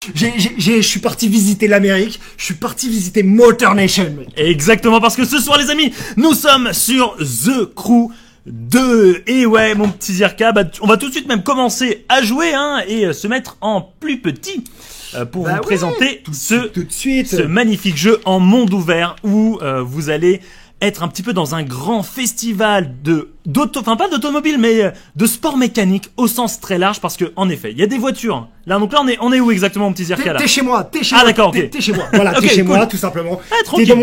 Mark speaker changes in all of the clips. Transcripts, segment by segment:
Speaker 1: Je suis parti visiter l'Amérique, je suis parti visiter Motor Nation.
Speaker 2: Exactement, parce que ce soir, les amis, nous sommes sur The Crew 2. Et ouais, mon petit Zirka, bah, on va tout de suite même commencer à jouer et se mettre en plus petit pour vous présenter
Speaker 1: tout de suite.
Speaker 2: Ce magnifique jeu en monde ouvert où vous allez être un petit peu dans un grand festival enfin pas d'automobile, mais de sport mécanique au sens très large, parce que en effet, il y a des voitures. Là, donc là, on est où exactement, mon petit Zirka, là?
Speaker 1: T'es chez moi,
Speaker 2: Ah d'accord, ok.
Speaker 1: T'es chez moi, voilà,
Speaker 2: Okay,
Speaker 1: t'es chez
Speaker 2: cool.
Speaker 1: moi, tout simplement.
Speaker 2: Tranquille.
Speaker 1: T'es dans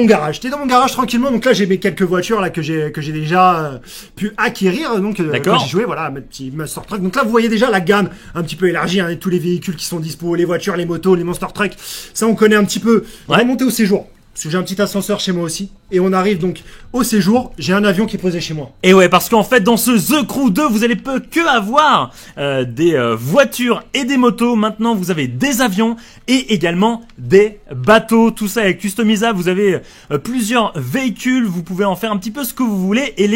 Speaker 1: mon garage tranquillement. Donc là, j'ai mes quelques voitures là que j'ai déjà pu acquérir. Donc quand j'ai joué, voilà, mes petits Monster Truck. Donc là, vous voyez déjà la gamme un petit peu élargie, tous les véhicules qui sont dispo, les voitures, les motos, les Monster Truck. Ça, on connaît un petit peu. On va monter au séjour. Parce que j'ai un petit ascenseur chez moi aussi. Et on arrive donc au séjour. J'ai un avion qui est posé chez moi.
Speaker 2: Et ouais, parce qu'en fait, dans ce The Crew 2, vous allez que avoir des voitures et des motos. Maintenant, vous avez des avions et également des bateaux. Tout ça est customisable. Vous avez plusieurs véhicules. Vous pouvez en faire un petit peu ce que vous voulez et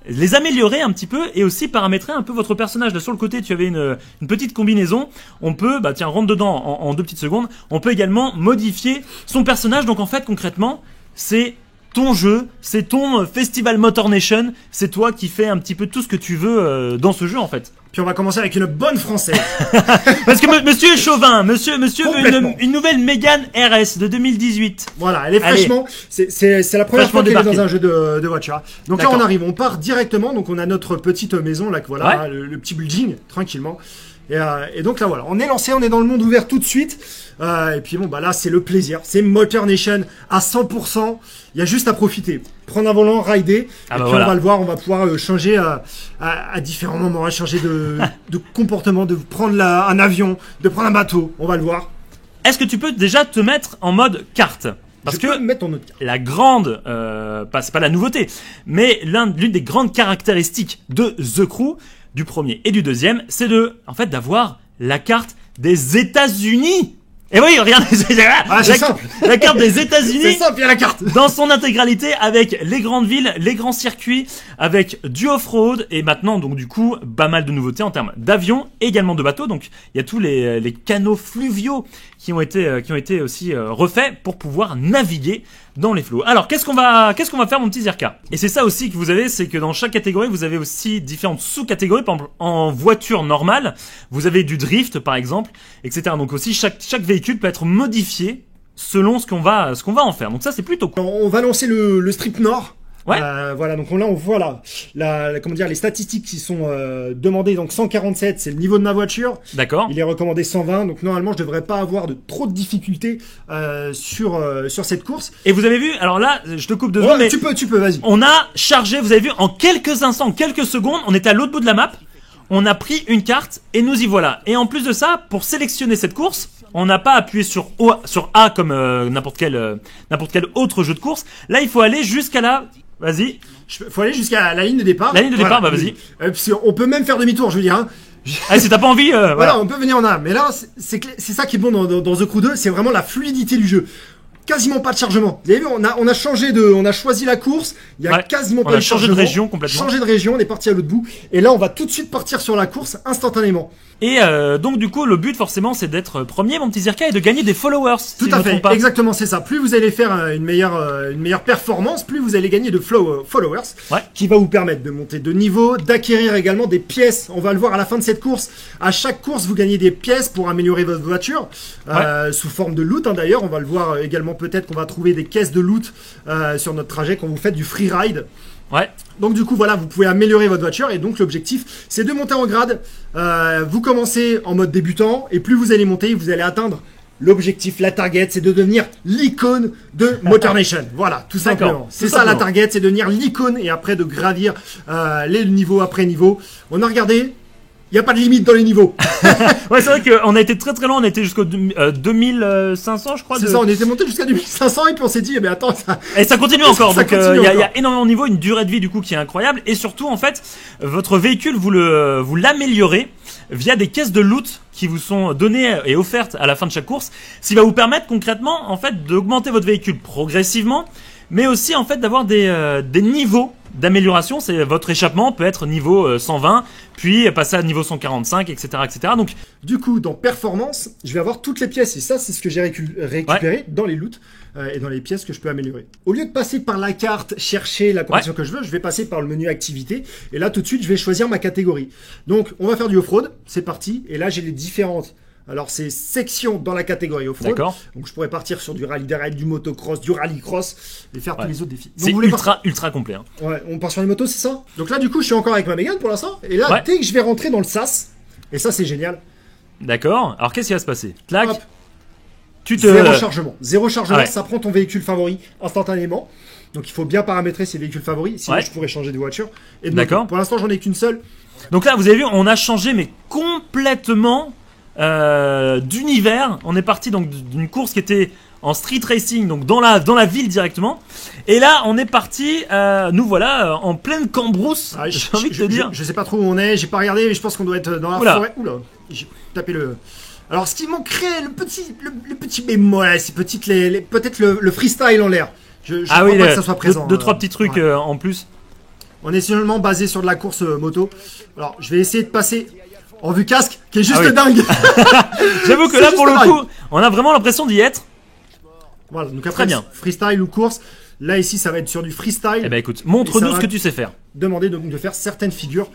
Speaker 2: les améliorer un petit peu et aussi paramétrer un peu votre personnage. Là, sur le côté, tu avais une petite combinaison. On peut, tiens, rentre dedans en 2 petites secondes. On peut également modifier son personnage. Donc, en fait, concrètement, c'est ton jeu, c'est ton festival Motor Nation, c'est toi qui fais un petit peu tout ce que tu veux dans ce jeu, en fait.
Speaker 1: Puis on va commencer avec une bonne française.
Speaker 2: Parce que monsieur est chauvin, monsieur veut une nouvelle Mégane RS de 2018.
Speaker 1: Voilà, elle est fraîchement, c'est la première fois qu'elle est dans un jeu de voiture. Donc là, on part directement, donc on a notre petite maison, là, voilà, le petit building, tranquillement. Et donc là, voilà, on est lancé, on est dans le monde ouvert tout de suite. Et puis bon, là, c'est le plaisir. C'est Motor Nation à 100%. Il y a juste à profiter. Prendre un volant, rider. On va le voir, on va pouvoir changer à différents moments, changer de comportement, de prendre un avion, de prendre un bateau. On va le voir.
Speaker 2: Est-ce que tu peux déjà te mettre en mode carte? Parce que la grande, c'est pas la nouveauté, mais l'une des grandes caractéristiques de The Crew, du premier et du deuxième, c'est d'avoir la carte des États-Unis. Et oui, regarde,
Speaker 1: c'est simple.
Speaker 2: La carte des États-Unis.
Speaker 1: C'est simple, il y a la carte.
Speaker 2: Dans son intégralité, avec les grandes villes, les grands circuits, avec du off-road, et maintenant, donc, du coup, pas mal de nouveautés en termes d'avions, et également de bateaux. Donc, il y a tous les canaux fluviaux qui ont été aussi refaits pour pouvoir naviguer dans les flots. Alors, qu'est-ce qu'on va faire, mon petit Zirka? Et c'est ça aussi que vous avez, c'est que dans chaque catégorie, vous avez aussi différentes sous-catégories. Par exemple, en voiture normale, vous avez du drift, par exemple, etc. Donc aussi, chaque véhicule peut être modifié selon ce qu'on va en faire. Donc ça, c'est plutôt cool.
Speaker 1: On va lancer le strip nord.
Speaker 2: Ouais.
Speaker 1: Voilà, donc on voit les statistiques qui sont demandées. Donc 147, c'est le niveau de ma voiture.
Speaker 2: D'accord.
Speaker 1: Il est recommandé 120, donc normalement je devrais pas avoir de trop de difficultés sur cette course.
Speaker 2: Et vous avez vu, alors là, je te coupe de secondes, mais
Speaker 1: tu peux, vas-y.
Speaker 2: On a chargé, vous avez vu, en quelques instants, en quelques secondes, on était à l'autre bout de la map. On a pris une carte et nous y voilà. Et en plus de ça, pour sélectionner cette course, on n'a pas appuyé sur A comme n'importe quel autre jeu de course. Là, il faut aller jusqu'à la... Vas-y.
Speaker 1: Faut aller jusqu'à la ligne de départ.
Speaker 2: La ligne de départ, vas-y.
Speaker 1: On peut même faire demi-tour, je veux dire.
Speaker 2: Si t'as pas envie,
Speaker 1: voilà, on peut venir en A. Mais là, c'est ça qui est bon dans The Crew 2, c'est vraiment la fluidité du jeu. Quasiment pas de chargement. Vous avez vu, on a choisi la course. Il y a quasiment pas de chargement.
Speaker 2: On a changé de région complètement.
Speaker 1: Changé de région, on est parti à l'autre bout. Et là, on va tout de suite partir sur la course instantanément.
Speaker 2: Et donc du coup, le but forcément, c'est d'être premier, mon petit Zirka, et de gagner des followers.
Speaker 1: Tout à fait, exactement, c'est ça. Plus vous allez faire une meilleure performance, plus vous allez gagner de followers, qui va vous permettre de monter de niveau, d'acquérir également des pièces. On va le voir à la fin de cette course. À chaque course, vous gagnez des pièces pour améliorer votre voiture, sous forme de loot. D'ailleurs, on va le voir également. Peut-être qu'on va trouver des caisses de loot sur notre trajet quand vous faites du free ride.
Speaker 2: Ouais.
Speaker 1: Donc du coup voilà, vous pouvez améliorer votre voiture et donc l'objectif c'est de monter en grade. Vous commencez en mode débutant et plus vous allez monter, vous allez atteindre l'objectif, la target, c'est de devenir l'icône de Motor Nation. Voilà, tout simplement. C'est ça la target, c'est de devenir l'icône et après de gravir les niveaux après niveau. On a regardé. Il n'y a pas de limite dans les niveaux.
Speaker 2: Ouais, c'est vrai qu'on a été très très loin, on a été jusqu'au 2500 je crois.
Speaker 1: C'est ça, on était monté jusqu'à 2500 et puis on s'est dit, mais attends, ça...
Speaker 2: Et ça continue encore,
Speaker 1: ça
Speaker 2: donc il y a énormément de niveaux, une durée de vie du coup qui est incroyable. Et surtout en fait, votre véhicule, vous l'améliorez via des caisses de loot qui vous sont données et offertes à la fin de chaque course. Ce qui va vous permettre concrètement en fait d'augmenter votre véhicule progressivement, mais aussi en fait d'avoir des niveaux d'amélioration. C'est votre échappement peut être niveau 120, puis passer à niveau 145, etc., etc. Donc,
Speaker 1: du coup, dans performance, je vais avoir toutes les pièces et ça, c'est ce que j'ai récupéré dans les loots et dans les pièces que je peux améliorer. Au lieu de passer par la carte, chercher la conversion que je veux, je vais passer par le menu activité et là, tout de suite, je vais choisir ma catégorie. Donc, on va faire du off-road. C'est parti. Et là, j'ai les différentes. Alors, c'est sections dans la catégorie off-road.
Speaker 2: D'accord.
Speaker 1: Donc, je pourrais partir sur du rally-raid, du motocross, du rallycross et faire tous les autres défis.
Speaker 2: C'est ultra complet. Hein.
Speaker 1: Ouais, on part sur les motos, c'est ça? Donc là, du coup, je suis encore avec ma Mégane pour l'instant. Et là, dès que je vais rentrer dans le sas, et ça, c'est génial.
Speaker 2: D'accord. Alors, qu'est-ce qui va se passer? Clac.
Speaker 1: Hop.
Speaker 2: Zéro
Speaker 1: chargement. Zéro chargement, ça prend ton véhicule favori instantanément. Donc, il faut bien paramétrer ses véhicules favoris. Sinon, je pourrais changer de voiture. Et de moto. Pour l'instant, j'en ai qu'une seule.
Speaker 2: Donc là, vous avez vu, on a changé, mais complètement d'univers. On est parti donc d'une course qui était en street racing, donc dans la ville directement. Et là, on est parti, nous voilà, en pleine cambrousse.
Speaker 1: J'ai envie de te dire. Je sais pas trop où on est, j'ai pas regardé, mais je pense qu'on doit être dans la forêt. Oula, j'ai tapé le. Alors, ce qui manquerait, le petit bémol, c'est peut-être le freestyle en l'air. Je crois pas que ça soit présent.
Speaker 2: Deux, trois petits trucs en plus.
Speaker 1: On est seulement basé sur de la course moto. Alors, je vais essayer de passer en vue casque, qui est juste dingue.
Speaker 2: J'avoue que là, pour le coup, on a vraiment l'impression d'y être.
Speaker 1: Voilà, donc après, freestyle ou course. Là, ici, ça va être sur du freestyle.
Speaker 2: Eh ben, écoute, montre-nous ce que tu sais faire.
Speaker 1: Demander donc de faire certaines figures.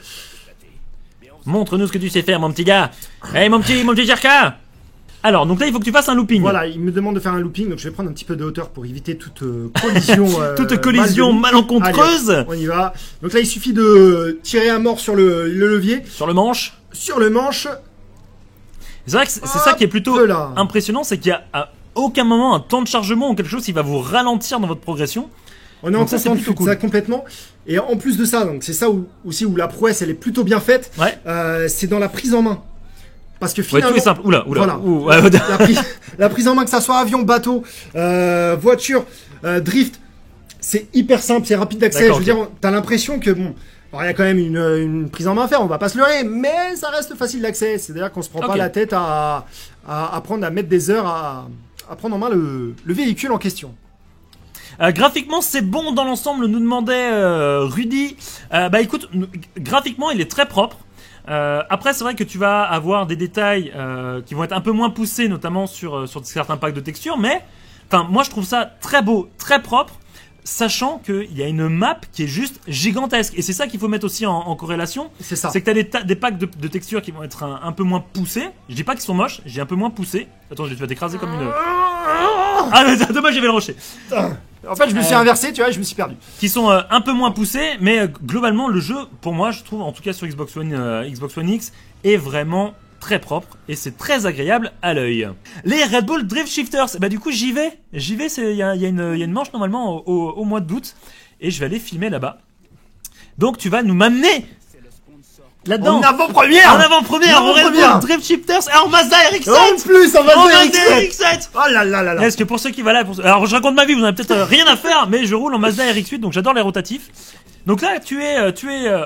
Speaker 2: Montre-nous ce que tu sais faire, mon petit gars. Hey, mon petit Jerka. Alors, donc là, il faut que tu fasses un looping.
Speaker 1: Voilà, il me demande de faire un looping, donc je vais prendre un petit peu de hauteur pour éviter toute collision.
Speaker 2: Toute collision malencontreuse.
Speaker 1: Allez, on y va. Donc là, il suffit de tirer à mort sur le levier.
Speaker 2: Sur le manche.
Speaker 1: Sur le manche.
Speaker 2: C'est vrai que c'est ça qui est plutôt impressionnant, c'est qu'il y a à aucun moment un temps de chargement ou quelque chose qui va vous ralentir dans votre progression.
Speaker 1: On est en train de faire ça complètement. Et en plus de ça, donc c'est ça aussi où la prouesse, elle est plutôt bien faite. C'est dans la prise en main. Parce que finalement,
Speaker 2: tout est simple. Oula.
Speaker 1: Voilà. La prise en main, que ça soit avion, bateau, voiture, drift, c'est hyper simple, c'est rapide d'accès. Je veux dire, t'as l'impression que alors il y a quand même une prise en main à faire, on va pas se leurrer, mais ça reste facile d'accès. C'est-à-dire qu'on se prend pas la tête à mettre des heures à prendre en main le véhicule en question.
Speaker 2: Graphiquement, c'est bon dans l'ensemble, nous demandait Rudy. Bah écoute, graphiquement, il est très propre. Après, c'est vrai que tu vas avoir des détails qui vont être un peu moins poussés, notamment sur certains packs de textures, mais enfin, moi, je trouve ça très beau, très propre, sachant qu'il y a une map qui est juste gigantesque. Et c'est ça qu'il faut mettre aussi en corrélation.
Speaker 1: C'est ça.
Speaker 2: C'est que tu as des packs de textures qui vont être un peu moins poussés. Je dis pas qu'ils sont moches, j'ai un peu moins poussé. Attends, tu vas t'écraser comme une... Ah, mais dommage, j'avais le rocher.
Speaker 1: En fait, je me suis inversé, tu vois, je me suis perdu.
Speaker 2: Qui sont un peu moins poussés, mais globalement, le jeu, pour moi, je trouve, en tout cas sur Xbox One X, est vraiment très propre et c'est très agréable à l'œil. Les Red Bull Drift Shifters, bah du coup j'y vais, il y a une manche normalement au mois d'août et je vais aller filmer là-bas. Donc tu vas nous m'amener là-dedans.
Speaker 1: En avant-première,
Speaker 2: en Red Bull Drift Shifters et en Mazda RX-7.
Speaker 1: En plus, en Mazda RX-7.
Speaker 2: Oh là là là là. Est-ce que pour ceux qui valaient, alors je raconte ma vie, vous n'avez peut-être rien à faire, mais je roule en Mazda RX-8, donc j'adore les rotatifs. Donc là, tu es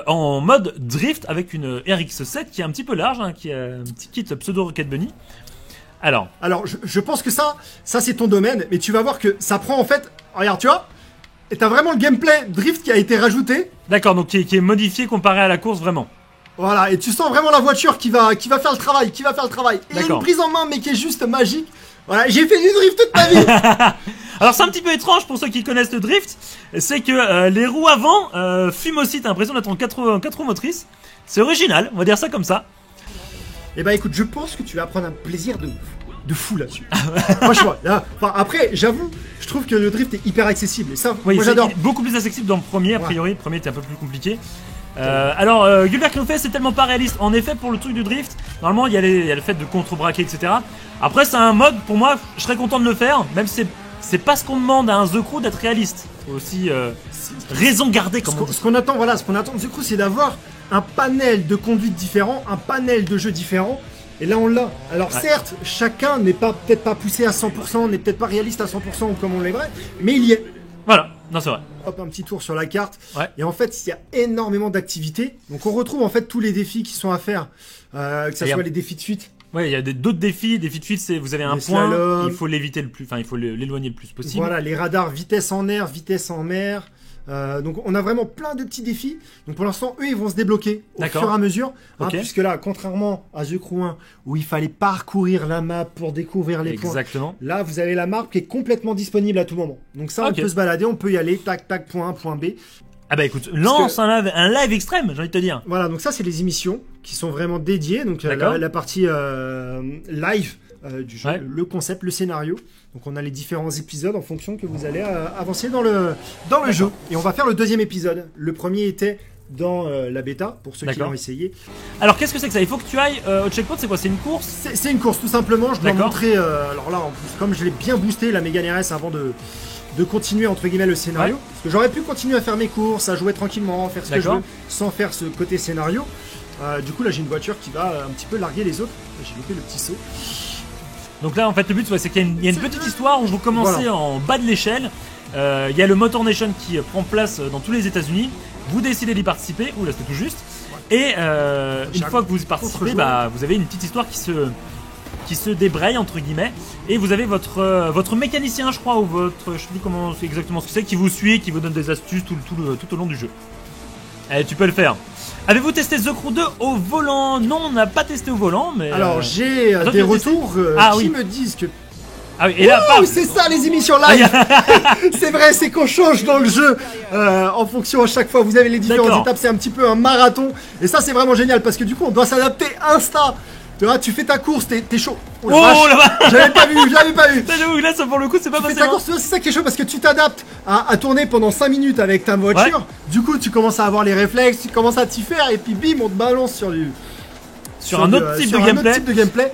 Speaker 2: en mode drift avec une RX-7 qui est un petit peu large, hein, qui est un petit kit pseudo Rocket Bunny. Alors,
Speaker 1: je pense que ça c'est ton domaine, mais tu vas voir que ça prend en fait, regarde, tu vois, et t'as vraiment le gameplay drift qui a été rajouté.
Speaker 2: D'accord, donc qui est modifié comparé à la course vraiment.
Speaker 1: Voilà, et tu sens vraiment la voiture qui va faire le travail, Et une prise en main, mais qui est juste magique. Voilà, j'ai fait du drift toute ma vie.
Speaker 2: Alors c'est un petit peu étrange pour ceux qui connaissent le drift, c'est que les roues avant fument aussi, t'as l'impression d'être en 4 roues motrices. C'est original, on va dire ça comme ça.
Speaker 1: Eh ben écoute, je pense que tu vas prendre un plaisir de fou là-dessus. Franchement, après, j'avoue, je trouve que le drift est hyper accessible. Et ça,
Speaker 2: oui,
Speaker 1: moi j'adore.
Speaker 2: Beaucoup plus accessible dans le premier, a priori. Le premier était un peu plus compliqué. Alors, Gilbert qui nous fait, c'est tellement pas réaliste. En effet, pour le truc du drift, normalement, il y a le fait de contre-braquer, etc. Après, c'est un mode, pour moi, je serais content de le faire, même si c'est pas ce qu'on demande à un The Crew d'être réaliste. Aussi, raison gardée, comme on dit.
Speaker 1: Ce qu'on attend de The Crew, c'est d'avoir un panel de conduites différents, un panel de jeux différents. Et là, on l'a. Alors, certes, chacun n'est peut-être pas poussé à 100%, n'est peut-être pas réaliste à 100% comme on l'aimerait, mais il y est.
Speaker 2: Voilà, non, c'est vrai.
Speaker 1: Hop, un petit tour sur la carte. Et en fait, il y a énormément d'activités. Donc, on retrouve en fait tous les défis qui sont à faire, que ce soit les défis de fuite.
Speaker 2: Ouais, il y a d'autres défis. Défis de fuite, c'est vous avez un point, il faut l'éviter il faut l'éloigner le plus possible.
Speaker 1: Voilà, les radars vitesse en air, vitesse en mer. Donc on a vraiment plein de petits défis. Donc pour l'instant, eux, ils vont se débloquer au fur et à mesure. Hein, puisque là, contrairement à The Crew 1, où il fallait parcourir la map pour découvrir les points. Là, vous avez la map qui est complètement disponible à tout moment. Donc ça, on peut se balader, on peut y aller, tac, tac, point A, point B.
Speaker 2: Ah bah écoute, lance un live extrême, j'ai envie de te dire.
Speaker 1: Voilà, donc ça, c'est les émissions qui sont vraiment dédiées. Donc la partie live du jeu, le concept, le scénario. Donc on a les différents épisodes en fonction que vous allez avancer dans le jeu. Et on va faire le deuxième épisode. Le premier était dans la bêta, pour ceux qui l'ont essayé.
Speaker 2: Alors qu'est-ce que c'est que ça? Il faut que tu ailles au checkpoint, c'est quoi? C'est une course?
Speaker 1: C'est une course, tout simplement. Je dois montrer, alors là, en plus, comme je l'ai bien boosté, la Mégane RS avant de continuer entre guillemets le scénario. Parce que j'aurais pu continuer à faire mes courses, à jouer tranquillement, faire ce que je veux, sans faire ce côté scénario. Du coup là j'ai une voiture qui va un petit peu larguer les autres. J'ai loupé le petit saut.
Speaker 2: Donc là en fait le but c'est qu'il y a une petite histoire où vous commencez en bas de l'échelle. Il y a le Motor Nation qui prend place dans tous les États-Unis. Vous décidez d'y participer. Ouh là c'était tout juste. Et une fois que vous y participez, vous avez une petite histoire qui se débraye entre guillemets, et vous avez votre mécanicien, je crois, ou je sais plus comment c'est exactement ce que c'est, qui vous suit, qui vous donne des astuces tout au long du jeu. Et tu peux le faire. Avez-vous testé The Crew 2 au volant? Non, on n'a pas testé au volant, mais...
Speaker 1: Alors j'ai des retours qui me disent que...
Speaker 2: Ah oui, et là,
Speaker 1: c'est ça les émissions live. C'est vrai, c'est qu'on change dans le jeu en fonction à chaque fois. Vous avez les différentes étapes, c'est un petit peu un marathon. Et ça c'est vraiment génial parce que du coup on doit s'adapter insta. Tu fais ta course, t'es chaud.
Speaker 2: Oh là-bas.
Speaker 1: J'avais pas vu.
Speaker 2: Là, ça pour le coup, c'est pas
Speaker 1: passé. Tu fais ta course, c'est ça qui est chaud parce que tu t'adaptes à tourner pendant 5 minutes avec ta voiture. Ouais. Du coup, tu commences à avoir les réflexes, tu commences à t'y faire et puis bim, on te balance sur
Speaker 2: un autre type de gameplay.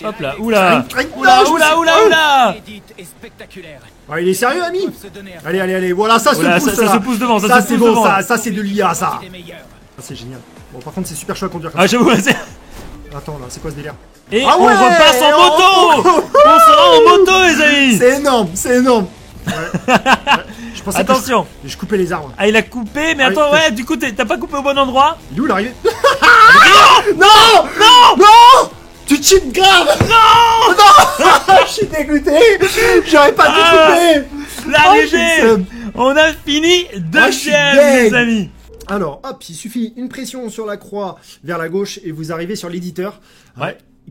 Speaker 2: Hop là, oula.
Speaker 1: Oh, il est sérieux, ami. Allez, voilà, ça se pousse.
Speaker 2: Ça se pousse devant,
Speaker 1: ça c'est bon, ça c'est de l'IA, ça. C'est génial. Bon, par contre, c'est super chaud à conduire.
Speaker 2: Ah, j'avoue, c'est...
Speaker 1: Attends, là, c'est quoi ce délire?
Speaker 2: Et on repasse en moto. On sera en moto, les amis.
Speaker 1: C'est énorme. Je pensais
Speaker 2: attention.
Speaker 1: Je coupais les arbres.
Speaker 2: Ah, il a coupé, mais attends, du coup, t'as pas coupé au bon endroit?
Speaker 1: Il est où l'arrivée? Non. Tu cheats grave. Non. Je suis dégoûté. J'aurais pas dû couper.
Speaker 2: L'arrivée. On a fini deuxième, les amis.
Speaker 1: Alors, hop, il suffit une pression sur la croix vers la gauche et vous arrivez sur l'éditeur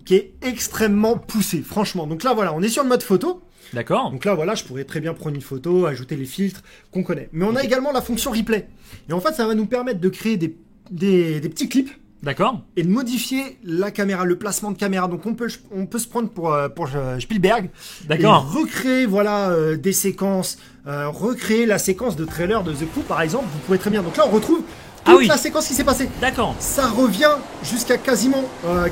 Speaker 1: qui est extrêmement poussé, franchement. Donc là, voilà, on est sur le mode photo.
Speaker 2: D'accord.
Speaker 1: Donc là, voilà, je pourrais très bien prendre une photo, ajouter les filtres qu'on connaît. Mais on a également la fonction replay. Et en fait, ça va nous permettre de créer des petits clips.
Speaker 2: D'accord.
Speaker 1: Et de modifier la caméra, le placement de caméra. Donc on peut se prendre pour Spielberg.
Speaker 2: D'accord.
Speaker 1: Et recréer des séquences, recréer la séquence de trailer de The Crew par exemple. Vous pouvez très bien. Donc là on retrouve toute la séquence qui s'est passée.
Speaker 2: D'accord.
Speaker 1: Ça revient jusqu'à quasiment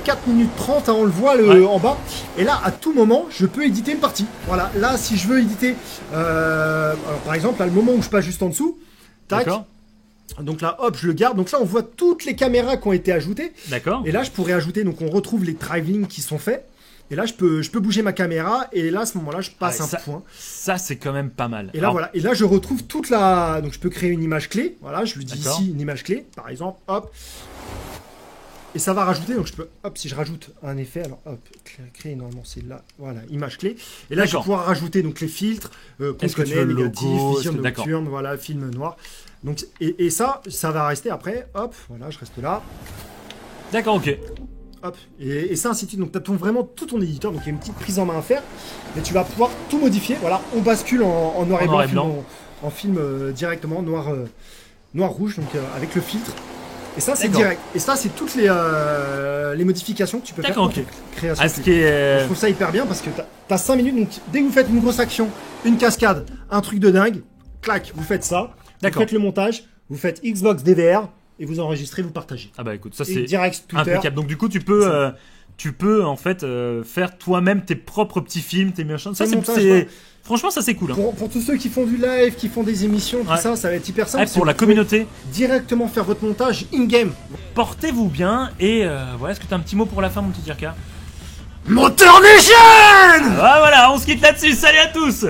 Speaker 1: 4 minutes 30, hein, on le voit en bas. Et là à tout moment je peux éditer une partie. Voilà, là si je veux éditer, alors, par exemple à le moment où je passe juste en dessous, tac. D'accord. Donc là, hop, je le garde. Donc là, on voit toutes les caméras qui ont été ajoutées.
Speaker 2: D'accord.
Speaker 1: Et là, je pourrais ajouter. Donc, on retrouve les travelling qui sont faits. Et là, je peux bouger ma caméra. Et là, à ce moment-là, je passe un point.
Speaker 2: Ça, c'est quand même pas mal.
Speaker 1: Et là, voilà. Et là, je retrouve toute la. Donc, je peux créer une image clé. Voilà, je lui dis ici une image clé, par exemple. Hop. Et ça va rajouter. Donc, je peux. Hop, si je rajoute un effet. Alors, hop, créer normalement, c'est là. Voilà, image clé. Et là, je vais pouvoir rajouter donc les filtres qu'on connaît, négatif, vision nocturne, voilà, film noir. Donc, et ça va rester après, hop, voilà, je reste là.
Speaker 2: D'accord, ok.
Speaker 1: Hop, et ça ainsi de suite. Donc, tu as vraiment tout ton éditeur, donc il y a une petite prise en main à faire. Et tu vas pouvoir tout modifier. Voilà, on bascule en noir et blanc. En film directement, noir-rouge, donc avec le filtre. Et ça, c'est direct. Et ça, c'est toutes les modifications que tu peux faire pour création. Je trouve ça hyper bien parce que tu as 5 minutes. Donc, dès que vous faites une grosse action, une cascade, un truc de dingue, clac, vous faites ça. Vous faites le montage, vous faites Xbox DVR et vous enregistrez, vous partagez.
Speaker 2: Ah bah écoute, ça c'est
Speaker 1: direct Twitter.
Speaker 2: Impeccable. Donc du coup, tu peux en fait faire toi-même tes propres petits films, tes machins. Ça c'est franchement ça c'est cool. Hein.
Speaker 1: Pour tous ceux qui font du live, qui font des émissions, tout ça va être hyper simple.
Speaker 2: Pour la communauté,
Speaker 1: directement faire votre montage in-game.
Speaker 2: Portez-vous bien et voilà. Est-ce que tu as un petit mot pour la fin, mon petit Jirka?
Speaker 1: Motor Nation.
Speaker 2: Voilà, on se quitte là-dessus. Salut à tous.